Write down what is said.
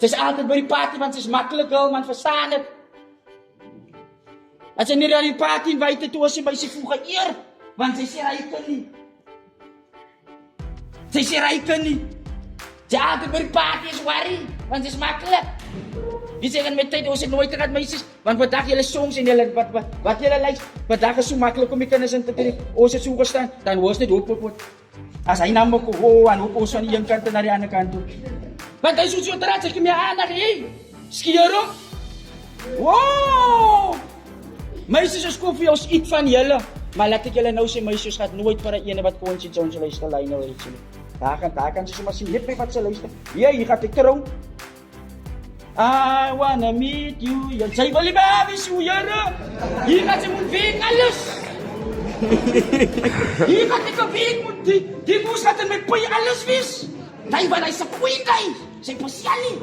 Sy is altyd by die party want sy is makkelijk girl man, verstaan het. As sy nie aan die party invite toe as sy my sy vroeg eer, want sy sê hy kan nie. Sy sê hy kan nie. Sy altyd by die party is worry, want sy is makkelijk. Die sê met tyd, ons het nooit gehad meisies, want vandag julle songs en julle, wat julle luister, vandag is so makkelijk om die kinders in te trek, ons het so gestaan, dan hoor dit hoop. As hy na my kom, en hoop ons van die een kant na die ander kant toe. Want hy is so draad, ek my aandag, skeer op. Wow! Meisies is koffie, ons eet van julle, maar laat ek julle nou sê, meisies gaat nooit vir die ene wat Consie Jones luister, lijn nou iets. Daar kan sy sommer sien, net by wat sy luister. Ja, hier gaat ek trouw. I wanna meet you. Sy wil nie baby so jare. Hier gaat sy moet week alles. Hier gaat ek 'n week moet die moes gaat in my pie alles wees. Daai wat hy se queen daai. Sy pasialie.